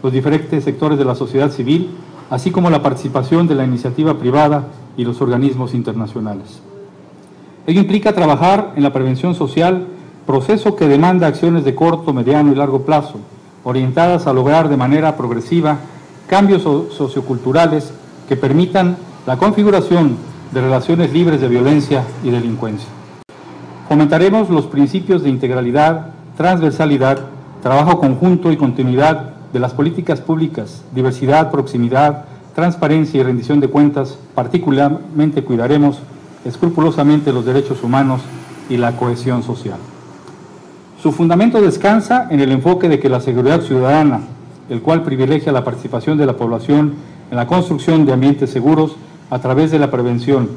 los diferentes sectores de la sociedad civil, así como la participación de la iniciativa privada y los organismos internacionales. Ello implica trabajar en la prevención social, proceso que demanda acciones de corto, mediano y largo plazo, orientadas a lograr de manera progresiva cambios socioculturales que permitan la configuración de relaciones libres de violencia y delincuencia. Fomentaremos los principios de integralidad, transversalidad, trabajo conjunto y continuidad de las políticas públicas, diversidad, proximidad, transparencia y rendición de cuentas. Particularmente cuidaremos escrupulosamente los derechos humanos y la cohesión social. Su fundamento descansa en el enfoque de que la seguridad ciudadana, el cual privilegia la participación de la población en la construcción de ambientes seguros a través de la prevención,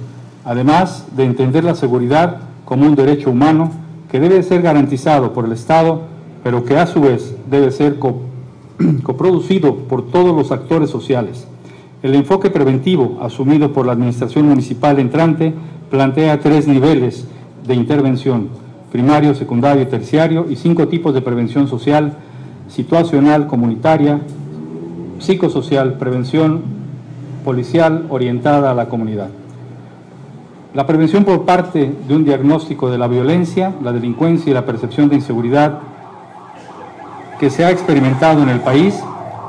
además de entender la seguridad como un derecho humano que debe ser garantizado por el Estado, pero que a su vez debe ser coproducido por todos los actores sociales. El enfoque preventivo asumido por la administración municipal entrante plantea 3 niveles de intervención: primario, secundario y terciario, y 5 tipos de prevención social: situacional, comunitaria, psicosocial, prevención policial orientada a la comunidad. La prevención por parte de un diagnóstico de la violencia, la delincuencia y la percepción de inseguridad que se ha experimentado en el país,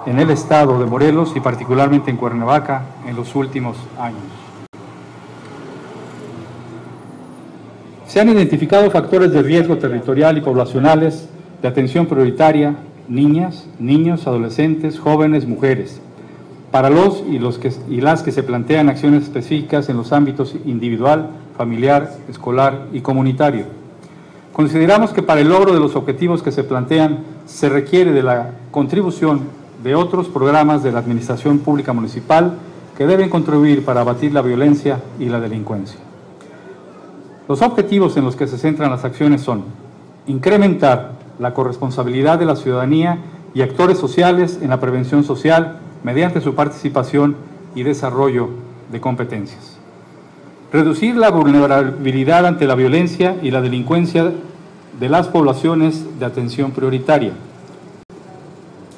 en el estado de Morelos y particularmente en Cuernavaca en los últimos años. Se han identificado factores de riesgo territorial y poblacionales de atención prioritaria: niñas, niños, adolescentes, jóvenes, mujeres, para los y las que se plantean acciones específicas en los ámbitos individual, familiar, escolar y comunitario. Consideramos que para el logro de los objetivos que se plantean se requiere de la contribución de otros programas de la Administración Pública Municipal que deben contribuir para abatir la violencia y la delincuencia. Los objetivos en los que se centran las acciones son: incrementar la corresponsabilidad de la ciudadanía y actores sociales en la prevención social mediante su participación y desarrollo de competencias; reducir la vulnerabilidad ante la violencia y la delincuencia de las poblaciones de atención prioritaria;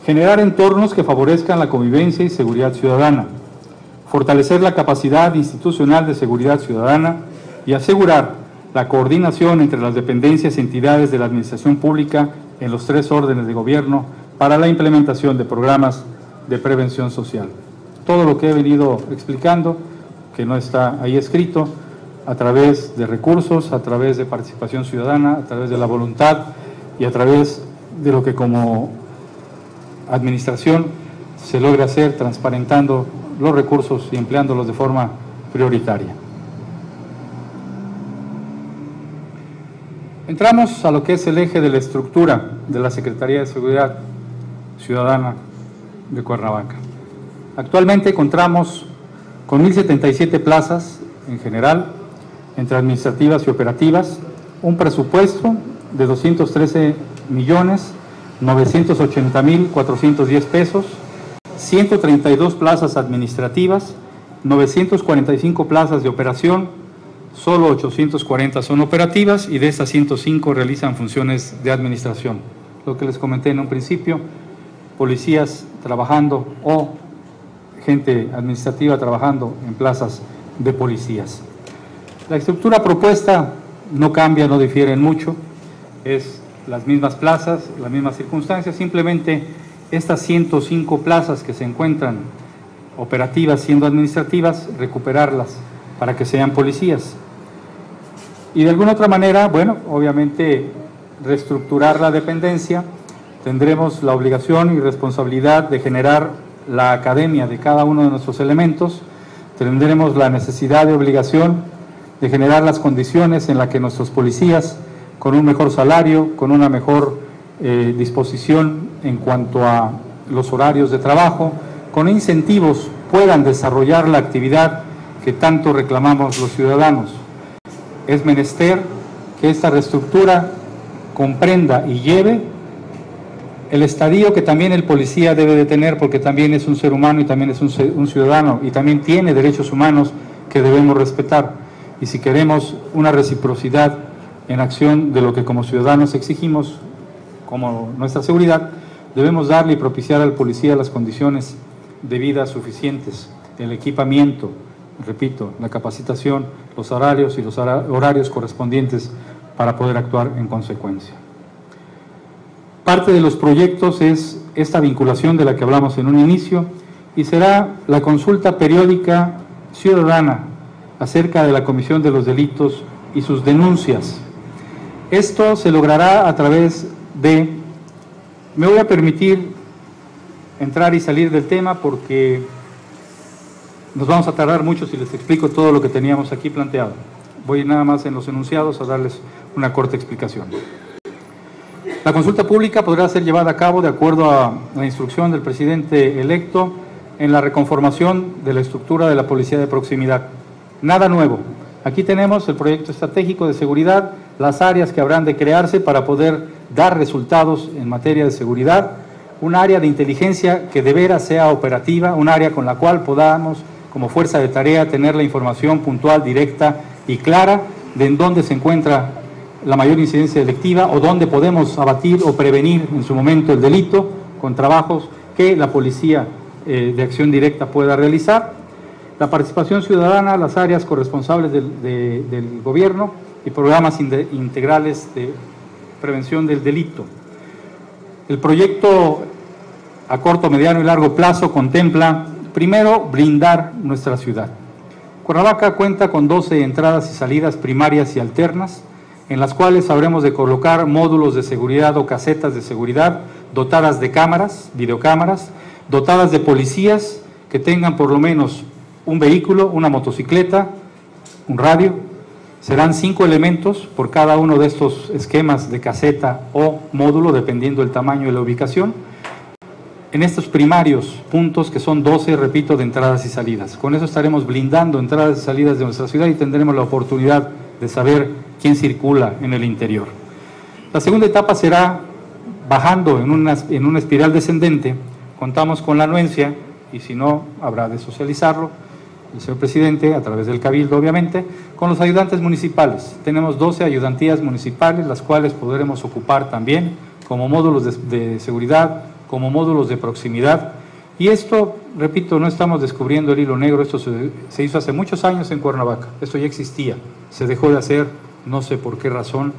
generar entornos que favorezcan la convivencia y seguridad ciudadana; fortalecer la capacidad institucional de seguridad ciudadana y asegurar la coordinación entre las dependencias y entidades de la administración pública en los 3 órdenes de gobierno para la implementación de programas de prevención social. Todo lo que he venido explicando, que no está ahí escrito, a través de recursos, a través de participación ciudadana, a través de la voluntad y a través de lo que como administración se logra hacer, transparentando los recursos y empleándolos de forma prioritaria. Entramos a lo que es el eje de la estructura de la Secretaría de Seguridad Ciudadana de Cuernavaca. Actualmente contamos con 1,077 plazas en general, entre administrativas y operativas, un presupuesto de 213,980,410 pesos, 132 plazas administrativas, 945 plazas de operación, solo 840 son operativas y de estas 105 realizan funciones de administración. Lo que les comenté en un principio, policías trabajando o gente administrativa trabajando en plazas de policías. La estructura propuesta no cambia, no difiere en mucho, es las mismas plazas, las mismas circunstancias, simplemente estas 105 plazas que se encuentran operativas siendo administrativas, recuperarlas para que sean policías. Y de alguna otra manera, bueno, obviamente reestructurar la dependencia, tendremos la obligación y responsabilidad de generar la academia de cada uno de nuestros elementos, tendremos la necesidad y obligación de generar las condiciones en las que nuestros policías, con un mejor salario, con una mejor disposición en cuanto a los horarios de trabajo, con incentivos puedan desarrollar la actividad que tanto reclamamos los ciudadanos. Es menester que esta reestructura comprenda y lleve el estadio que también el policía debe de tener, porque también es un ser humano y también es un ciudadano y también tiene derechos humanos que debemos respetar. Y si queremos una reciprocidad en acción de lo que como ciudadanos exigimos, como nuestra seguridad, debemos darle y propiciar al policía las condiciones de vida suficientes, el equipamiento, repito, la capacitación, los horarios y los horarios correspondientes para poder actuar en consecuencia. Parte de los proyectos es esta vinculación de la que hablamos en un inicio y será la consulta periódica ciudadana acerca de la comisión de los delitos y sus denuncias. Esto se logrará a través de, me voy a permitir entrar y salir del tema porque nos vamos a tardar mucho si les explico todo lo que teníamos aquí planteado. Voy nada más en los enunciados a darles una corta explicación. La consulta pública podrá ser llevada a cabo de acuerdo a la instrucción del presidente electo en la reconformación de la estructura de la policía de proximidad. Nada nuevo. Aquí tenemos el proyecto estratégico de seguridad, las áreas que habrán de crearse para poder dar resultados en materia de seguridad, un área de inteligencia que de veras sea operativa, un área con la cual podamos, como fuerza de tarea, tener la información puntual, directa y clara de en dónde se encuentra la mayor incidencia delictiva o dónde podemos abatir o prevenir en su momento el delito con trabajos que la policía de acción directa pueda realizar. La participación ciudadana, las áreas corresponsables del gobierno y programas integrales de prevención del delito. El proyecto a corto, mediano y largo plazo contempla, primero, blindar nuestra ciudad. Cuernavaca cuenta con 12 entradas y salidas primarias y alternas, en las cuales habremos de colocar módulos de seguridad o casetas de seguridad dotadas de cámaras, videocámaras, dotadas de policías que tengan por lo menos un vehículo, una motocicleta, un radio. Serán 5 elementos por cada uno de estos esquemas de caseta o módulo, dependiendo del tamaño y la ubicación, en estos primarios puntos que son 12, repito, de entradas y salidas. Con eso estaremos blindando entradas y salidas de nuestra ciudad y tendremos la oportunidad de saber quién circula en el interior. La segunda etapa será bajando en una espiral descendente. Contamos con la anuencia, y si no, habrá de socializarlo, el señor presidente, a través del Cabildo, obviamente, con los ayudantes municipales. Tenemos 12 ayudantías municipales, las cuales podremos ocupar también como módulos de seguridad, como módulos de proximidad. Y esto, repito, no estamos descubriendo el hilo negro, esto se hizo hace muchos años en Cuernavaca, esto ya existía, se dejó de hacer, no sé por qué razón,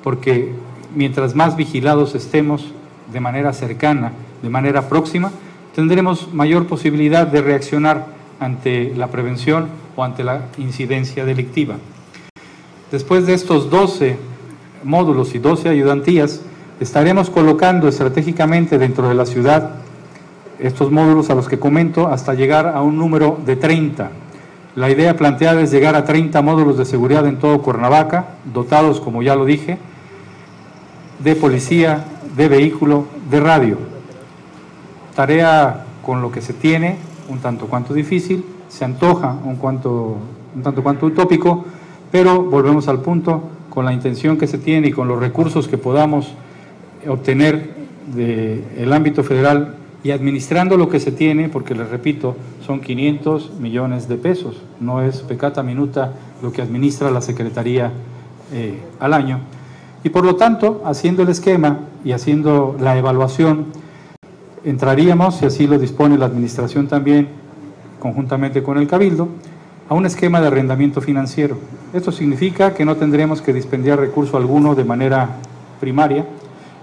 porque mientras más vigilados estemos de manera cercana, de manera próxima, tendremos mayor posibilidad de reaccionar ante la prevención o ante la incidencia delictiva. Después de estos 12 módulos y 12 ayudantías, estaremos colocando estratégicamente dentro de la ciudad estos módulos a los que comento hasta llegar a un número de 30. La idea planteada es llegar a 30 módulos de seguridad en todo Cuernavaca, dotados, como ya lo dije, de policía, de vehículo, de radio. Tarea con lo que se tiene, un tanto cuanto difícil, se antoja un tanto cuanto utópico, pero volvemos al punto, con la intención que se tiene y con los recursos que podamos obtener del ámbito federal y administrando lo que se tiene, porque les repito, son 500 millones de pesos, no es peccata minuta lo que administra la Secretaría al año. Y por lo tanto, haciendo el esquema y haciendo la evaluación, entraríamos, si así lo dispone la administración también, conjuntamente con el Cabildo, a un esquema de arrendamiento financiero. Esto significa que no tendremos que dispendiar recurso alguno de manera primaria,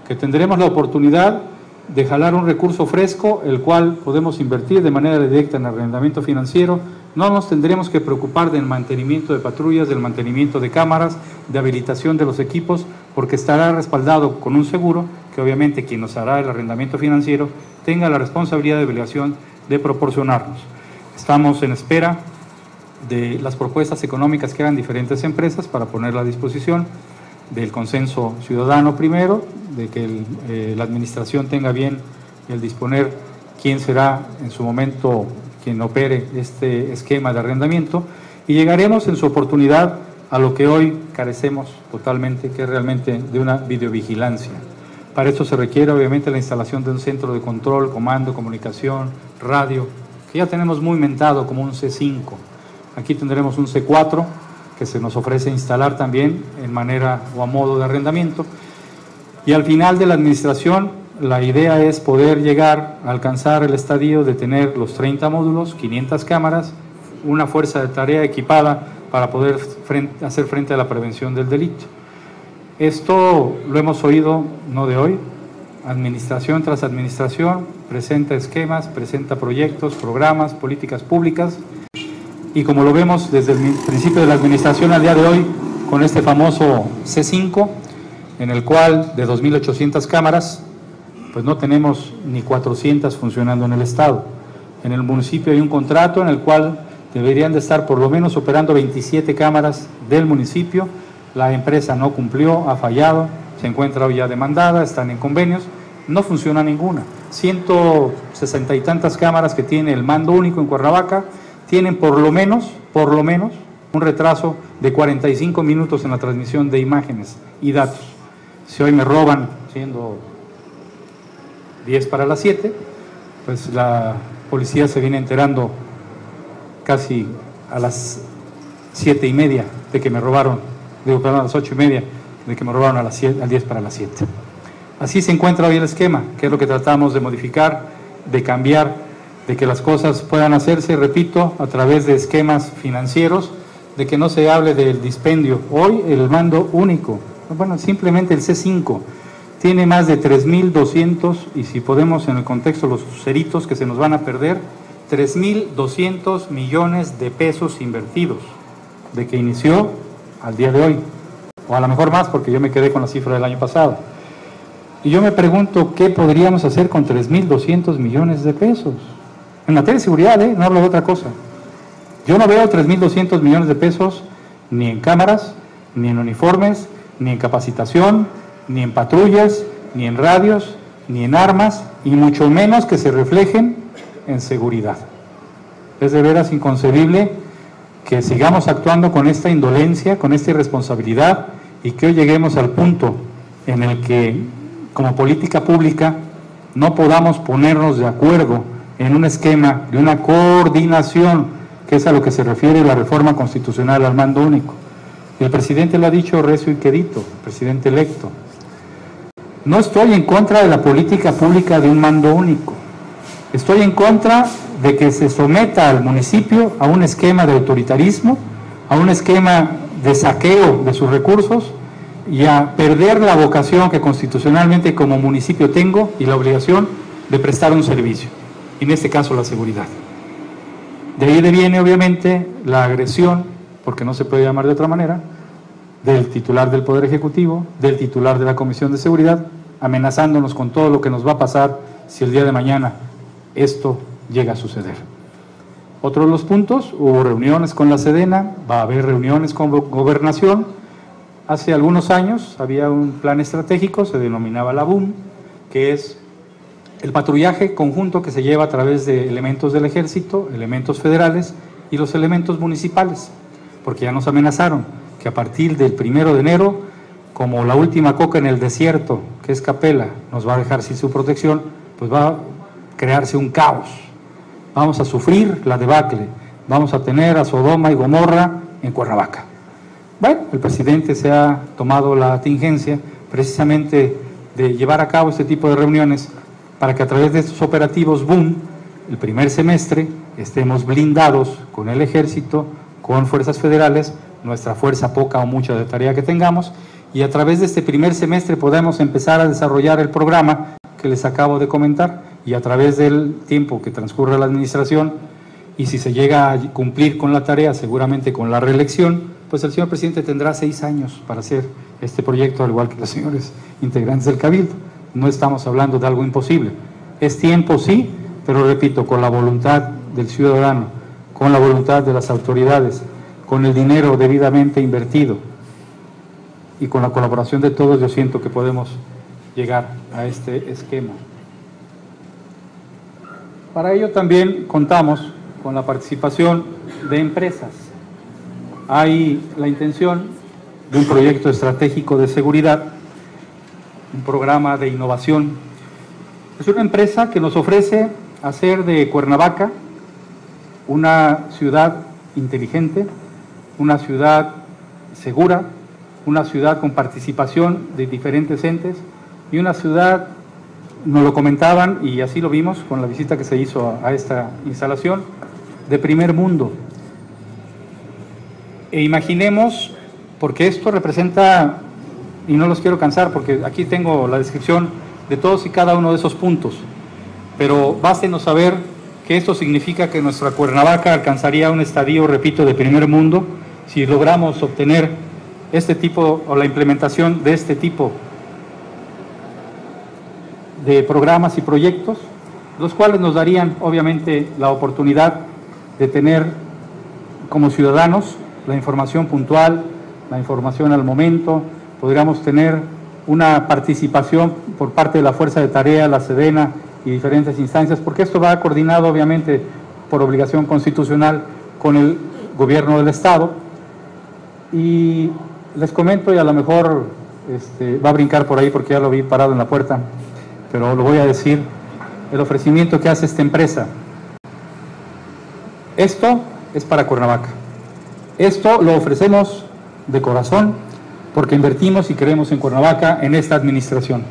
que tendremos la oportunidad de jalar un recurso fresco, el cual podemos invertir de manera directa en arrendamiento financiero. No nos tendremos que preocupar del mantenimiento de patrullas, del mantenimiento de cámaras, de habilitación de los equipos, porque estará respaldado con un seguro que obviamente quien nos hará el arrendamiento financiero tenga la responsabilidad de obligación de proporcionarnos. Estamos en espera de las propuestas económicas que hagan diferentes empresas para ponerla a disposición del consenso ciudadano primero, de que la administración tenga bien el disponer quién será en su momento quien opere este esquema de arrendamiento, y llegaremos en su oportunidad a lo que hoy carecemos totalmente, que es realmente de una videovigilancia. Para eso se requiere obviamente la instalación de un centro de control, comando, comunicación, radio, que ya tenemos muy mentado como un C5. Aquí tendremos un C4 que se nos ofrece instalar también en manera o a modo de arrendamiento. Y al final de la administración, la idea es poder llegar a alcanzar el estadio de tener los 30 módulos, 500 cámaras, una fuerza de tarea equipada para poder hacer frente a la prevención del delito. Esto lo hemos oído no de hoy, administración tras administración, presenta esquemas, presenta proyectos, programas, políticas públicas, y como lo vemos desde el principio de la administración al día de hoy, con este famoso C5, en el cual de 2.800 cámaras, pues no tenemos ni 400 funcionando en el Estado. En el municipio hay un contrato en el cual deberían de estar por lo menos operando 27 cámaras del municipio. La empresa no cumplió, ha fallado, se encuentra hoy ya demandada, están en convenios, no funciona ninguna. 160 y tantas cámaras que tiene el mando único en Cuernavaca tienen por lo menos, un retraso de 45 minutos en la transmisión de imágenes y datos. Si hoy me roban siendo 10 para las 7, pues la policía se viene enterando casi a las 7:30 de que me robaron, a las 8:30 de que me robaron al 10 para las 7. Así se encuentra hoy el esquema, que es lo que tratamos de modificar, de cambiar, de que las cosas puedan hacerse, repito, a través de esquemas financieros, de que no se hable del dispendio. Hoy el mando único, bueno, simplemente el C5, tiene más de 3.200, y si podemos en el contexto los ceritos que se nos van a perder, 3.200 millones de pesos invertidos, de que inició al día de hoy, o a lo mejor más, porque yo me quedé con la cifra del año pasado. Y yo me pregunto, ¿qué podríamos hacer con 3.200 millones de pesos? En materia de seguridad, no hablo de otra cosa. Yo no veo 3.200 millones de pesos ni en cámaras, ni en uniformes, ni en capacitación, ni en patrullas, ni en radios, ni en armas, y mucho menos que se reflejen en seguridad. Es de veras inconcebible que sigamos actuando con esta indolencia, con esta irresponsabilidad, y que hoy lleguemos al punto en el que, como política pública, no podamos ponernos de acuerdo en un esquema de una coordinación, que es a lo que se refiere la reforma constitucional al mando único. El presidente lo ha dicho recio y quedito, el presidente electo. No estoy en contra de la política pública de un mando único. Estoy en contra de que se someta al municipio a un esquema de autoritarismo, a un esquema de saqueo de sus recursos y a perder la vocación que constitucionalmente como municipio tengo y la obligación de prestar un servicio, en este caso la seguridad. De ahí deviene obviamente la agresión, porque no se puede llamar de otra manera, del titular del Poder Ejecutivo, del titular de la Comisión de Seguridad, amenazándonos con todo lo que nos va a pasar si el día de mañana esto llega a suceder. Otro de los puntos, hubo reuniones con la Sedena, va a haber reuniones con Gobernación. Hace algunos años había un plan estratégico, se denominaba la BUM, que es el patrullaje conjunto que se lleva a través de elementos del ejército, elementos federales y los elementos municipales, porque ya nos amenazaron que a partir del 1 de enero, como la última coca en el desierto, que es Capela, nos va a dejar sin su protección, pues va a crearse un caos. Vamos a sufrir la debacle, vamos a tener a Sodoma y Gomorra en Cuernavaca. Bueno, el presidente se ha tomado la tingencia precisamente de llevar a cabo este tipo de reuniones para que a través de estos operativos BOOM, el primer semestre, estemos blindados con el ejército, con fuerzas federales, nuestra fuerza poca o mucha de tarea que tengamos, y a través de este primer semestre podemos empezar a desarrollar el programa que les acabo de comentar, y a través del tiempo que transcurre la administración, y si se llega a cumplir con la tarea, seguramente con la reelección, pues el señor presidente tendrá 6 años para hacer este proyecto, al igual que los señores integrantes del Cabildo. No estamos hablando de algo imposible. Es tiempo, sí, pero repito, con la voluntad del ciudadano, con la voluntad de las autoridades, con el dinero debidamente invertido y con la colaboración de todos, yo siento que podemos llegar a este esquema. Para ello también contamos con la participación de empresas. Hay la intención de un proyecto estratégico de seguridad, un programa de innovación. Es una empresa que nos ofrece hacer de Cuernavaca una ciudad inteligente, una ciudad segura, una ciudad con participación de diferentes entes y una ciudad, nos lo comentaban y así lo vimos con la visita que se hizo a esta instalación, de primer mundo. E imaginemos, porque esto representa, y no los quiero cansar porque aquí tengo la descripción de todos y cada uno de esos puntos, pero bástenos saber que esto significa que nuestra Cuernavaca alcanzaría un estadio, repito, de primer mundo, si logramos obtener este tipo o la implementación de este tipo de programas y proyectos, los cuales nos darían obviamente la oportunidad de tener como ciudadanos la información puntual, la información al momento, podríamos tener una participación por parte de la Fuerza de Tarea, la Sedena y diferentes instancias, porque esto va coordinado obviamente por obligación constitucional con el gobierno del Estado. Y les comento, y a lo mejor va a brincar por ahí porque ya lo vi parado en la puerta, pero lo voy a decir, el ofrecimiento que hace esta empresa. Esto es para Cuernavaca. Esto lo ofrecemos de corazón porque invertimos y creemos en Cuernavaca, en esta administración.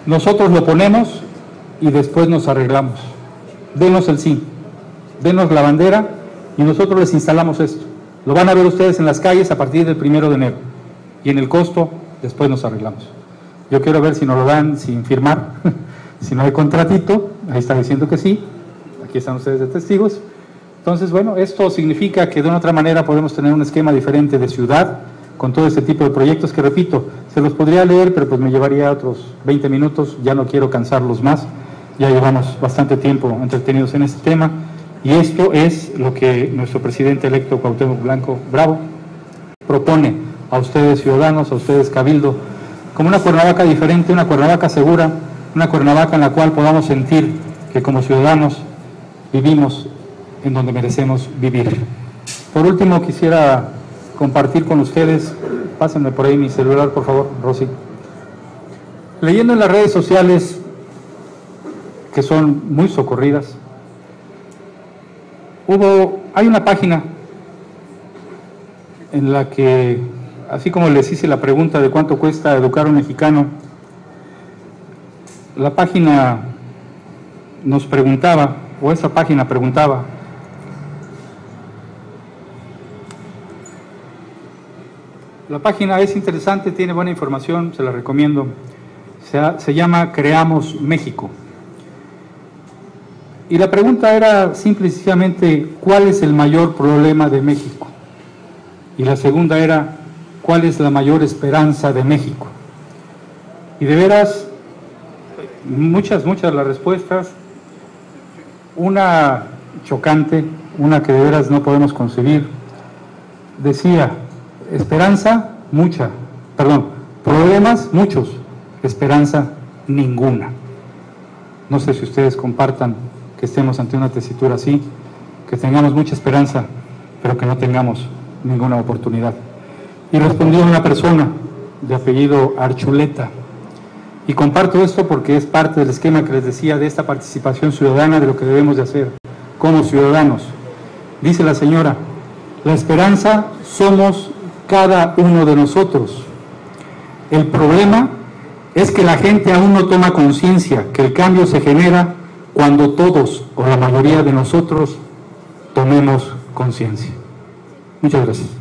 Nosotros lo ponemos y después nos arreglamos. Denos el sí, denos la bandera y nosotros les instalamos esto. Lo van a ver ustedes en las calles a partir del 1 de enero. Y en el costo, después nos arreglamos. Yo quiero ver si nos lo dan sin firmar, si no hay contratito, ahí está diciendo que sí, aquí están ustedes de testigos. Entonces, bueno, esto significa que de una otra manera podemos tener un esquema diferente de ciudad, con todo este tipo de proyectos que, repito, se los podría leer, pero pues me llevaría otros 20 minutos, ya no quiero cansarlos más, ya llevamos bastante tiempo entretenidos en este tema, y esto es lo que nuestro presidente electo, Cuauhtémoc Blanco Bravo, propone a ustedes ciudadanos, a ustedes Cabildo, como una Cuernavaca diferente, una Cuernavaca segura, una Cuernavaca en la cual podamos sentir que como ciudadanos vivimos en donde merecemos vivir. Por último, quisiera compartir con ustedes, pásenme por ahí mi celular, por favor, Rosy. Leyendo en las redes sociales, que son muy socorridas, hay una página en la que, así como les hice la pregunta de cuánto cuesta educar a un mexicano, la página nos preguntaba, o esa página preguntaba, la página es interesante, tiene buena información, se la recomiendo, se llama Creamos México. Y la pregunta era simple y sencillamente, ¿cuál es el mayor problema de México? Y la segunda era, ¿cuál es la mayor esperanza de México? Y de veras, muchas las respuestas, una chocante, una que de veras no podemos concebir, decía, esperanza, problemas muchos, esperanza ninguna. No sé si ustedes compartan que estemos ante una tesitura así, que tengamos mucha esperanza, pero que no tengamos ninguna oportunidad. Y respondió una persona de apellido Archuleta, y comparto esto porque es parte del esquema que les decía de esta participación ciudadana, de lo que debemos de hacer como ciudadanos. Dice la señora: la esperanza somos cada uno de nosotros. El problema es que la gente aún no toma conciencia que el cambio se genera cuando todos o la mayoría de nosotros tomemos conciencia. Muchas gracias.